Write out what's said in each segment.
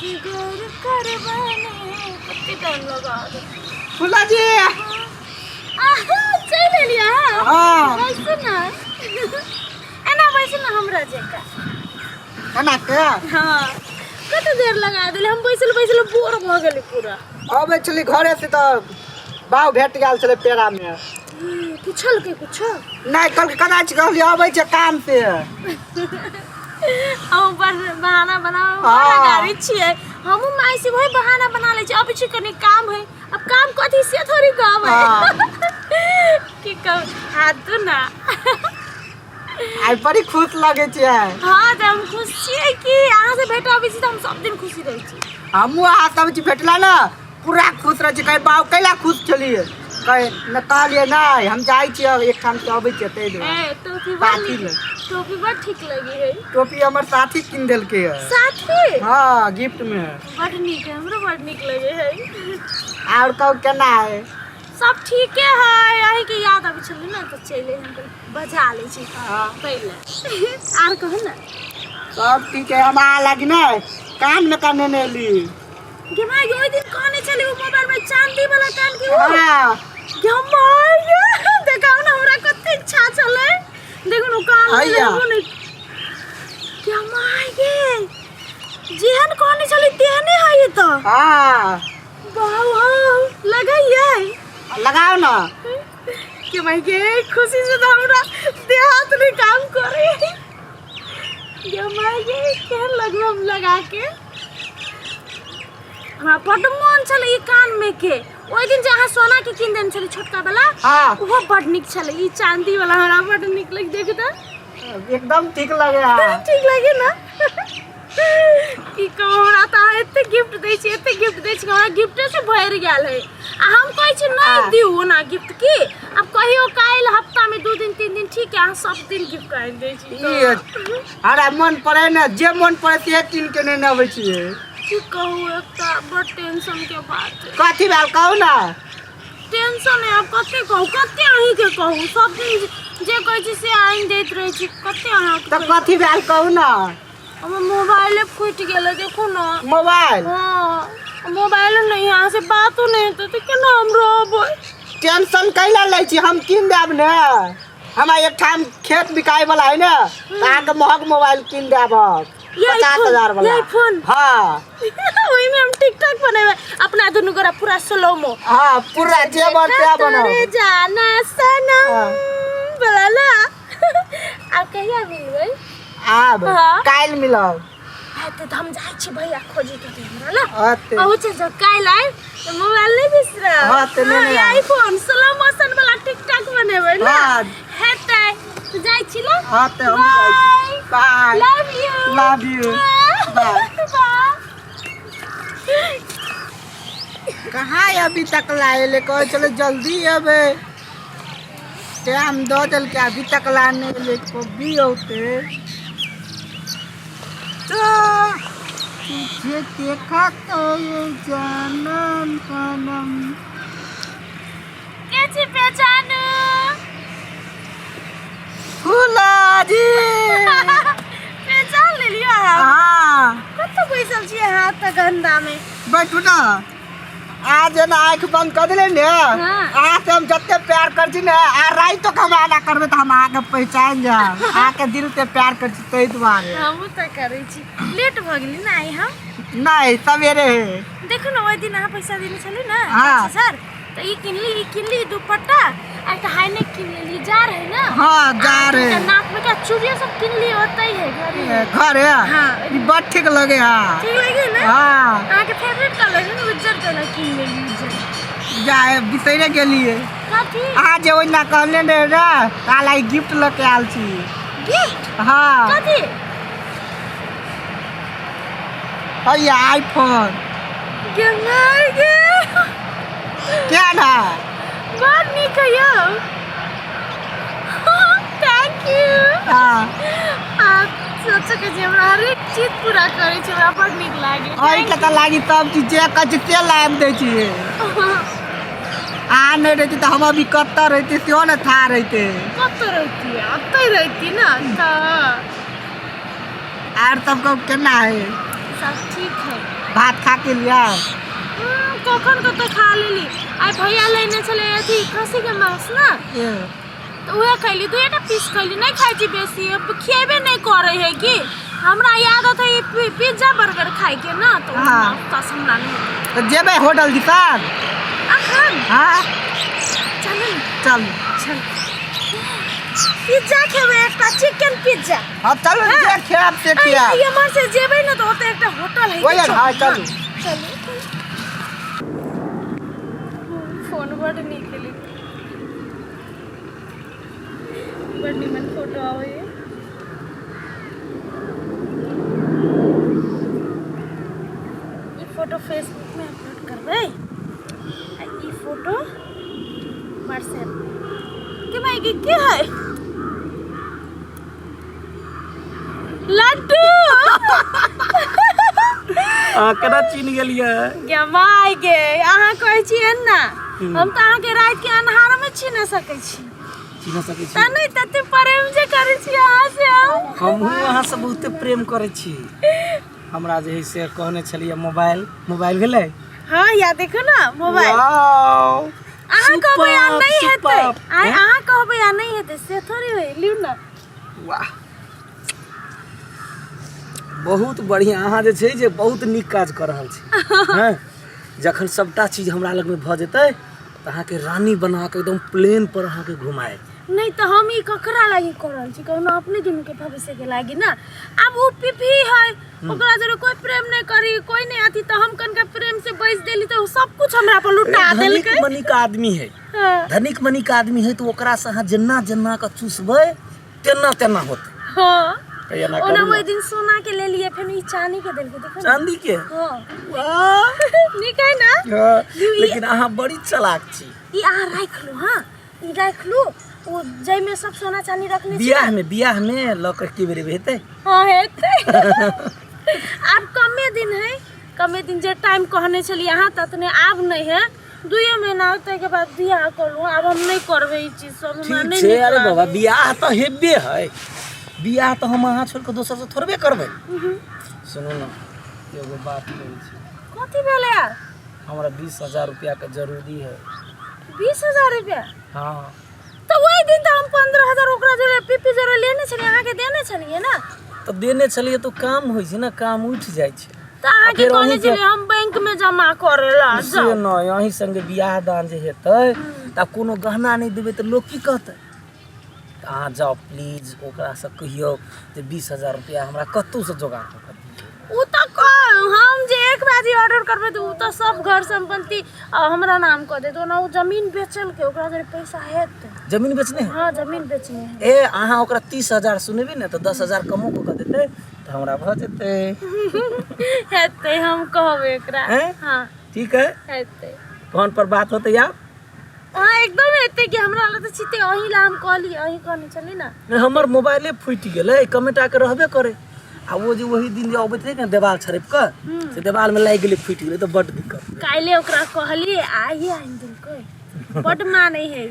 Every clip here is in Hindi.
सिगर करवाने कितनी टाइम लगा दे फूला जी चल लिया हाँ वैसे ना एना वैसे ना हमरा जेका एना के हाँ कत देर लगा दिले हम बैसल बैसल बोर भ गेली पूरा अब चली घरे से तो बाव भेट गेल छले पेड़ा में पूछल के कुछ नहीं कल कदाच कहली आबै छै काम से हम बहाना बनाओ हाँ। गाड़ी छिए हम माई से वही बहाना बना ले छी अब छी कनी काम है अब काम कथी से थोड़ी काम है हाँ। की कह हाथ तो ना आई बड़ी खुश लगे छै हाँ तो हम खुश छिए कि अहाँ से भेट आबै छी त हम सब दिन खुशी रहै छी हमहू अहाँ सब छी भेटला ना पूरा खुश रह छी कहे बाव कैला खुश छलिए कहे न कहलिए नहीं हम जाई छी एक ठाम से आबै छी ते दे ए टोपी साथी ले टोपी बड़ ठीक लगी है टोपी हमर साथी किन देल के है साथी हां गिफ्ट में बड़ नीक है हमरो बड़ नीक लगे है और कहू केना है सब ठीक है यही के याद आबै छलै ना तो चले हम बजा ले छी हां पहले आर कहू ना सब ठीक है हम आ लगी ना कान में कान ने ली के भाई ओइ दिन कहने चली वो मोबाइल में चांदी वाला कान की वो हां जमाई देखाओ ना हमरा कते इच्छा चले देखो न कान में लेबो नहीं जमाई के जेहन कहने चली तेहने है ये तो हां वाह लगाइए लगाओ ना के भाई के खुशी से तो हमरा देहात में काम करे जमाई के केहन लगलो हम लगा के हाँ बड़ मन चले ई कान में के ओइ दिन जहाँ सोना के किन देन चले छोटका वाला हां वो बड़ निक चले ई चांदी वाला हमरा बड़ निक लग देख त एकदम ठीक लगे हां ठीक लगे ना की कहो हमरा त एते गिफ्ट दै छी हमरा गिफ्ट से भर गेल है आ हम कहै छी नहीं दिउ ना गिफ्ट की अब कहियो काल हफ्ता में 2 दिन 3 दिन ठीक है सब दिन गिफ्ट कर दै छी अरे मन पड़े ना जे मन पड़े से किन के नहीं आबै छी की कहू एकटा बड़ टेंशन के बात है कथी भेल कहू ना टेंशन है अब कते कहू कते अही के कहू सब दिन जे कहै छी से आइन दैत रहै छी कते अहाँ तो कथी भेल कहू ना हमर मोबाइल फूट गेल देखो ना मोबाइल हां मोबाइल नहीं यहाँ से बातो नहीं तो केना हम रहबै टेंशन कैला लै छी हम किन देब ने हमरा एक ठाम खेत बिकाय वाला है ना अहाँ के महग मोबाइल किन देब 50,000 वाला यही फोन हां ओइ में हम टिकटॉक बनावे अपना दुनु गोरा पूरा स्लो मो हां पूरा जे बनते बनो रे जाना सनम बोला ना अब कहिया मिलबै आब काल मिलब हां तो हम जाय छी भैया खोजी के हमरा ना हां पहुंच जा काल आइ तो मोबाइल नहीं बिसरा हां तो नहीं आईफोन स्लो मोशन वाला टिकटॉक बनावे ना हां हेतै तो जाय छी ना हां तो हम जाय छी bye love you bye bye कहाँ अभी तक लाए ले कहो चलो जल्दी अब टाइम दो चल के अभी तक लाने ले को भी होते तो तुझे देखा तो ये जानम सनम कैसे पहचानू फूला जी पहचान ले लिया हाँ कत बैसल छियै हाथ तक गंदा में बैठू ना आज ना आँख बंद कर दिले ने आज हम जत्ते प्यार कर छी ने आ रात तो कमाना करबे त हम आके पहचान जा आके दिल से प्यार कर छी तै दुआरे हम त करै छी लेट भ गेली ना आई हम नहीं सवेरे देखो ना ओइ दिन अहाँ पैसा देने छली ना हाँ। 5000 तो ई किनली दुपट्टा आ त हाईनेक किन लेली जा रहे ना हाँ जा रहे नाक में का चूड़िया सब किनली होतै है घर है हाँ ई बड़ ठीक लगे हाँ ठीक लगे ना हाँ अहाँ के फेवरेट कलर है उज्जर कलर किन लेली उज्जर जाए बिसरे गेलिए कथी आज ओइना कहले ने रे काला ई गिफ्ट लेके आल छी गिफ्ट हाँ कथी भैया आईफोन गंगार के क्या ना बहुत निक है यो थैंक यू हाँ आप सोच के जे हमरा हर एक चीज पूरा करे छै हमरा बड़ निक लागे ओइ के त लागी सब चीज जे कछ से लाम दे छी आ नहीं रहती तो हम अभी कत्ता रहते सेहो न था रहते कत रहती है अतै रहती ना तो और सबको केना है सब ठीक है भात खा के लिया कखन कत खा लेली आई भैया लेने चले अथी खसी के मांस ना तो उहे खैली 2टा पीस खैली नहीं खाई छी बेसी अब खेबे नहीं करे है कि हमरा याद है पिज्जा बर्गर खाई के ना तो कसम ना नहीं तो जेबे होटल दिखान अखन हां चल पिज्जा खेबे एक चिकन पिज्जा हां चलो जे खेब से किया ये मन से जेबे ना तो होते एक होटल है ओए हां चलो फोन बड़ निकली बड़ निमन फोटो आवे ये फोटो फेसबुक में अपलोड करबै ये फोटो व्हाट्सएप के भाई के है लड्डू केना चिन गेलिए गे माय गे अहाँ कहै छियै ना हम त अहाँ के रात के अन्हार में छीन सकै छी त नहीं तते प्रेम जे करै छी अहाँ से हम अहाँ से बहुत प्रेम करै छी हमरा जे है से कहने छलिए मोबाइल भेलै हां या देखो ना मोबाइल अहाँ कहबै आ नहीं हेतै अहाँ कहबै आ नहीं हेतै से थोड़ी होय लिउ ना वाह बहुत बढ़िया अहाँ जे छै जे बहुत नीक काज कर रहल छी हैं जखन सबटा चीज हमरा लग में भ जेतै त अहाँ के रानी बना के एकदम प्लेन पर अहाँ के घुमाए नहीं तो हम ई ककरा लागी कर रहल छी कोनो अपने दिन के भविष्य के लागी ना अब उ पिपी है ओकरा जरे कोई प्रेम नहीं करी कोई नहीं आती तो हम कनका प्रेम से बैस देली तो सब कुछ हमरा पर लुटा देल के धनिक मनिक आदमी है धनिक मनिक आदमी है तो ओकरा से अहाँ जन्ना का चूसबै तेना होते हां ओना ओना ओइ दिन सोना के ले लिए फिर ई चांदी के देल के देखो चांदी के हां वाह निक है ना लेकिन अहाँ बड़ी चालाक छी ई अहाँ राख लो हां ई राख लो ओ जय में सब सोना चांदी रखने छी बियाह में लक की बेरे हेतै हां हेतै अब कमे दिन जे टाइम कहने छली अहाँ ततने आब नहीं है 2 महीना होते के बाद बियाह कर लूं अब हम नहीं करबे ई चीज सब हमरा नहीं ठीक है अरे बाबा बियाह तो हेबे है बियाह तो हम अहाँ छोड़ के दोसर से थोड़बे करबै सुनो ना एगो बात कहै छी कथि भेलै यार हमरा 20000 रुपया के जरूरी है 20000 रुपया हां तो वही दिन तो हम 15000 ओकरा जरे पीपी जरे लेने छली अहाँ के देने छलिए ना तो देने छलिए तो काम होई छै ना काम उठ जाय छै त अहाँ के कहने छलिए हम बैंक में जमा करेला से न यही संगे बियाह दान जे हेतै त कोनो गहना नहीं देबै त लोग की कहतै अहाँ जाओ प्लीज ओकरा से कहियो जे 20000 रुपया हमरा कतौ से जोगाड़ कर उ त हम जे एक बाजी ऑर्डर करबे तो उ त सब घर संपत्ति हमरा नाम क दे तो ना उ जमीन बेचल के ओकरा जरे पैसा हेत जमीन बेचने हां जमीन बेचने है ए अहाँ ओकरा 30000 सुनेबी ने तो 10000 कमो क देतै त हमरा भ जेतै हेतै हम कहबे एकरा हां ठीक है हेतै फोन पर बात होतै यार हां एकदम हेतै कि हमरा ल त छिते अही ला हम कहली अही कहने चली ना हमर मोबाइले फुट गेलै कमेंट आके रहबे करे आ वो जे वही दिन जे अबैत रहे ने देवाल छरप के से देवाल में लाग गेलै फुट गेलै तो बड दिक्कत काइले ओकरा कहली आइए आइन दिन कोई बड माने है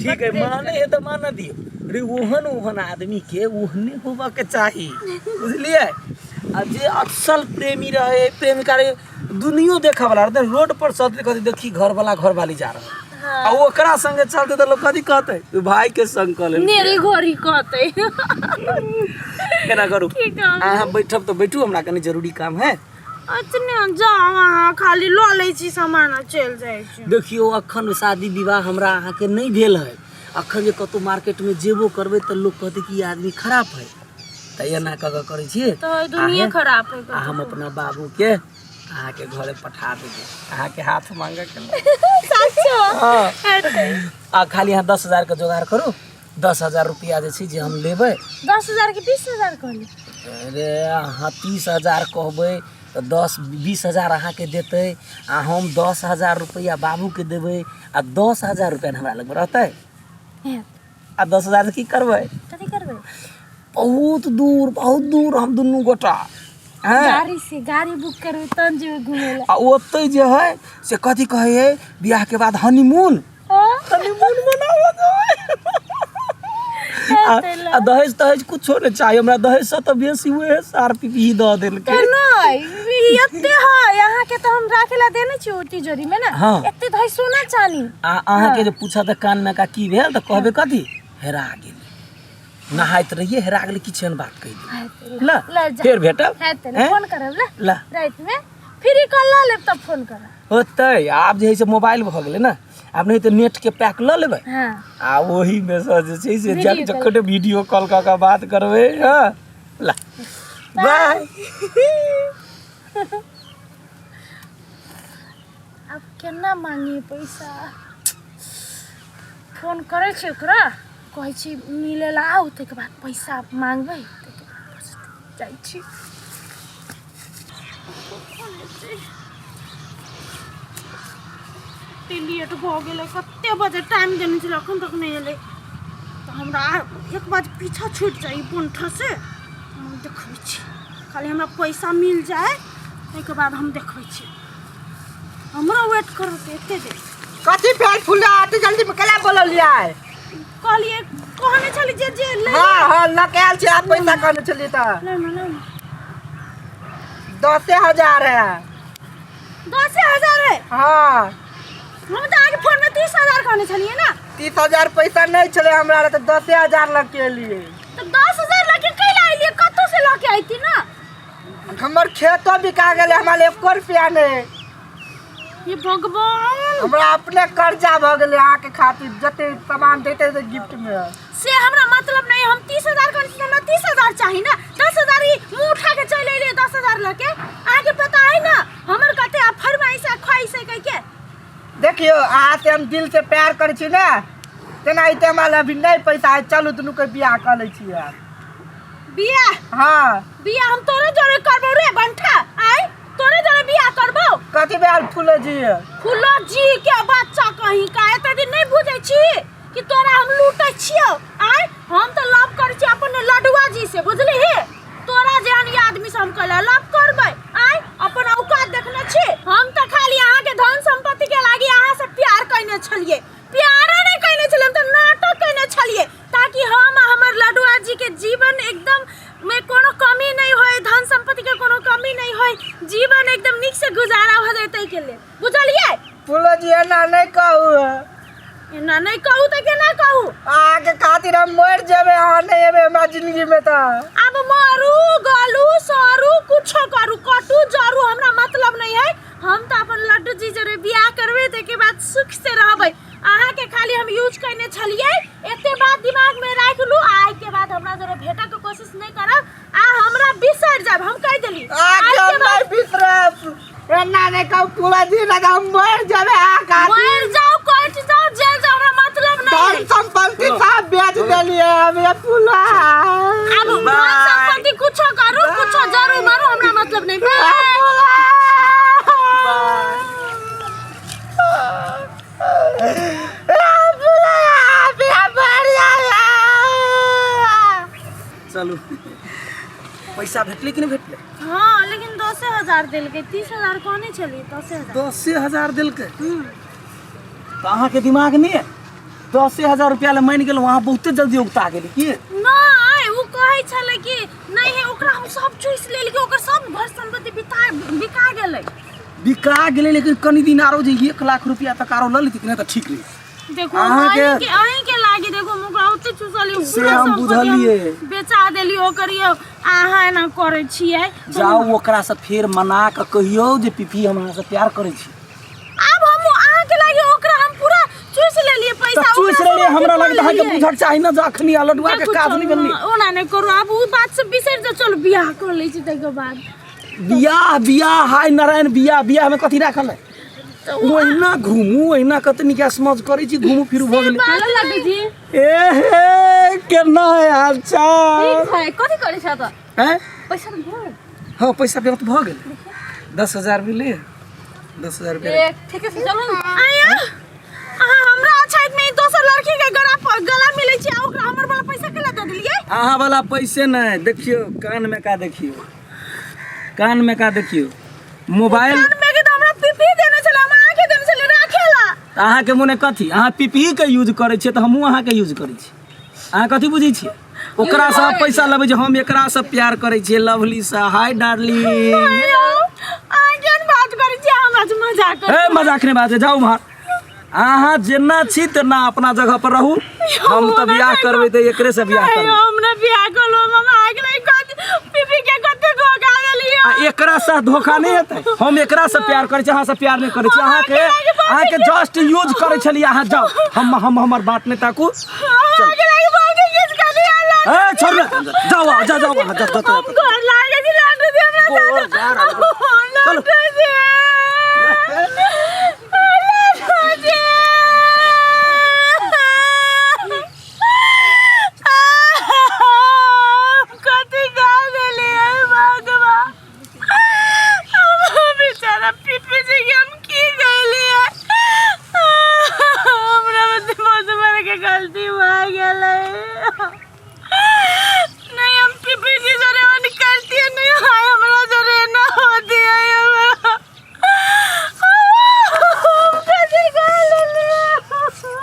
ठीक है माने है तो माना दियो रे ओहन आदमी के ओहने होबा के चाहिए बुझलिए आ जे असल प्रेमी रहे प्रेमिका रहे दुनिया देखा वाला रहे रोड पर सब देखी घर वाली जा रहा आ ओकरा संगे चलते तो लोग कथि कहते भाई के संग कले मेरी घोरी कहते केना करू अहाँ बैठब तो बैठू हमरा कनी जरूरी काम है अतने जाओ वहां खाली ल लै छी सामान चल जाय छी देखियो अखन शादी विवाह हमरा अहाँ के नहीं भेल है अखन जे कतो मार्केट में जेबो करबे त लोग कहते कि आदमी खराब है त एना क करे छी तो दुनिया खराब है हम अपना बाबू के अहाँ के घरे पठा देबे अहाँ के हाथ मांगे के सच्चो आ खाली यहाँ 10,000 के जोगाड़ करू 10,000 रुपया जे छी जे हम लेबै 10,000 के 20,000 कहली अरे अहाँ 30,000 कहबै तो 10-20,000 अहाँ के देते आ हम 10,000 रुपया बाबू के देबै आ 10,000 रुपया हमरा लग रहतै आ 10,000 की करबै कथि करबै बहुत दूर हम दुनू गोटा गाड़ी बुक करबै तन जे घुमेला आ ओतै जे है से कथि कहै है बियाह के बाद हनीमून मनावा आ दहेज कुछो नहीं चाहिए हमरा दहेज से तो बेसी हुए सार पीपी द देल के नहीं ई एते है यहाँ के तो हम राखेला देने छी तिजोरी में ना हाँ। एते धई सोना चानी अहाँ के जे पूछा त कान में का की भेल त कहबे कथी हेरा गेली नहाइत रहिए हेरा गेली किछन बात कहि ला फिर भेटब है तेने फोन करब ला रात में फिर ही कल ला लेब तब फोन करब होतै आब जे है से मोबाइल भ गेलै ना आब नहीं तो नेट के पैक ल लेबै हां आ वही में से जे छै से जखन वीडियो कॉल का बात करबै हां ला बाय अब केना मांगी पैसा फोन करे छी ओकरा कहै छी मिले ला आउ तके बाद पैसा मांगबै तके बाद जाइ छी लेट भ गेलै कते बजे टाइम देने छलै अखन तक नहीं एलै तो हमरा एक बार पीछा छूट जाई पुंठा से हम देखबै छी खाली हमरा पैसा मिल जाए तके बाद हम देखबै छी हमरा वेट करू ते एते दे कथी पेट फुला आते जल्दी में कला बोललिया कहलिए कहने छली जे ले हां लकाल छै आप पैसा कहने छली त ले ना 10,000 है 10,000 है हां हम तो आगे फोन में 30,000 कहने छलिए ना 30,000 पैसा नहीं चले हमरा तो 10,000 लग के लिए तो 10,000 लेके कैला आइलिए कत्तो से लेके आईती ना हमर खेतो बिका गेले हमरा 1 रुपया नहीं ये भगवान हमरा अपने कर्जा भ गेले आहाँ के खातिर जते सामान देते थे गिफ्ट में से हमरा मतलब नहीं हम 30,000 कहने छी हमरा 30,000 चाहिए ना 10,000 ही मुंह उठा के चले ले 10,000 लेके आगे पता है ना हमर कते आ फरमाइश है ख्वाहिश है कह के देखियो अहाँ से हम दिल से प्यार करे छी ना तेना इते हमरा अभी नहीं पैसा है चलू दुनू के बियाह कर ले छी यार बियाह हां बियाह हम तोरे जोरे करबो रे बंठा आई तोरे जोरे बियाह करबो कथी बेल फूलो जी के बच्चा कहीं का एते दिन नहीं बुझै छी कि तोरा हम लूटै छियो आई हम तो लव करै छी अपन लडुआ जी से बुझली हे तोरा जेहन आदमी से हम कहला लव करबै आई अपन औकात देखने छी हम त खाली अहाँ के धन संपत्ति के लागी अहाँ से प्यार कइने छलिए प्यार नहीं कइने छलिए हम त नाटक कइने छलिए ताकि हम हमर लडुआ जी के जीवन एकदम में कोनो कमी नहीं होय धन संपत्ति के कोनो कमी नहीं होय जीवन एकदम निक से गुजारा हो जैते के लिए बुझलिए फूलो जी एना नहीं कहू ना नहीं कहू त केना कहू आगे खातिर हम मर जेबे अहाँ नहीं एबे हमरा जिंदगी में त अब मरू गलू सरू कुछो करू कटू जरू हमरा मतलब नहीं है हम त अपन लड्डू जी जरे बियाह करबे ते के बाद सुख से रहबै अहाँ के खाली हम यूज करने छलिए एते बात दिमाग में राख लू आइ के बाद हमरा जरे भेटा के कोशिश नहीं करब आ हमरा बिसर जाब हम कह देली आगे नहीं बिसरब एना नहीं कहू फूलो जी ना हम मर जेबे आ खातिर मर जाओ कट जाओ जेल जाओ हमरा मतलब नहीं धन संपत्ति सब बेच देलिए हमें फूला अब धन संपत्ति कुछो करू कुछो जरू मारू हमरा मतलब नहीं चलू पैसा भेटले कि नहीं भेटले हाँ लेकिन 10,000 दिल के 30,000 कहने चली 10,000 10,000 दिलकै तो अहाँ के दिमाग नहीं है 10,000 रुपया ले मान गेल वहाँ बहुते जल्दी उगता गेली की नहीं वो कहै छले कि नहीं है ओकरा हम सब चूस ले लेके ओकर सब घर संपत्ति बिका गेलै बिका गेलै लेकिन कनी दिन आरो जे 1 लाख रुपया तक आरो ल लेती नहीं तो ठीक रही देखो अहीं के लागी देखो ओकरा ओते चूसली से हम बुझलिए बेचा देली ओकरियो अहाँ ना करे छियै जाओ ओकरा से फिर मना के कहियो जे पीपी हमरा से प्यार करे छी अब हम अहाँ के लागी ओकरा हम पूरा चूस लेलिए पैसा चूस लेलिए हमरा लगता है कि बुझक चाहि ना जखनी लडुआ के काज नहीं बनली ओना नहीं करू अब उ बात से बिसर जा चल बियाह कर लै छी तै के बाद बियाह हाय नारायण बियाह में कथी राखल है ओहिना घूमू ओहिना कतनी के समझ करै छी घूमू फिरू भ गेलै हेलो लड्डू जी ए हे केना है हाल चाल ठीक है कथी करे छ त हैं पैसा त भर हां पैसा पे तो भ गेल 10,000 मिले 10,000 रुपया ठीक है चलो आया हमरा अच्छा में दोसर लड़की के गला मिले छी ओकरा हमर वाला पैसा केला द देलिए अहाँ वाला पैसे नहीं देखियो कान में का देखियो कान में का देखियो मोबाइल कान में के त हमरा पीपी देने छला हम आके देने छले राखेला अहाँ के मुने कथी अहाँ पीपी के यूज करे छी त हमहू अहाँ के यूज करे छी अहाँ कथी बुझी छी ओकरा से पैसा लेबै जे हम एकरा से प्यार करे छी लवली से हाय डार्लिंग मजाक ए मजाक नहीं बात है, जाओ वहाँ। अहाँ जेना छी तेना अपना जगह पर रहू। हम तो बियाह करबै तो एकरे से बियाह करबै। हमने बियाह करलो मामा आगे नहीं पीपी के कते धोखा देलियो। आ एकरा से धोखा नहीं हेतै। हम एकरा से प्यार करै छी, अहाँ से प्यार नहीं करै छी। अहाँ के जस्ट यूज करै छली। अहाँ जाओ, हम हमर बात नहीं ताकू। आगे नहीं बाकी किस कर दिया। ए छोड़ जाओ जा जा जा हम घर लागे जी लाडू दे हमरा चलो गलती हो गया नहीं हम पीपी जी करती है।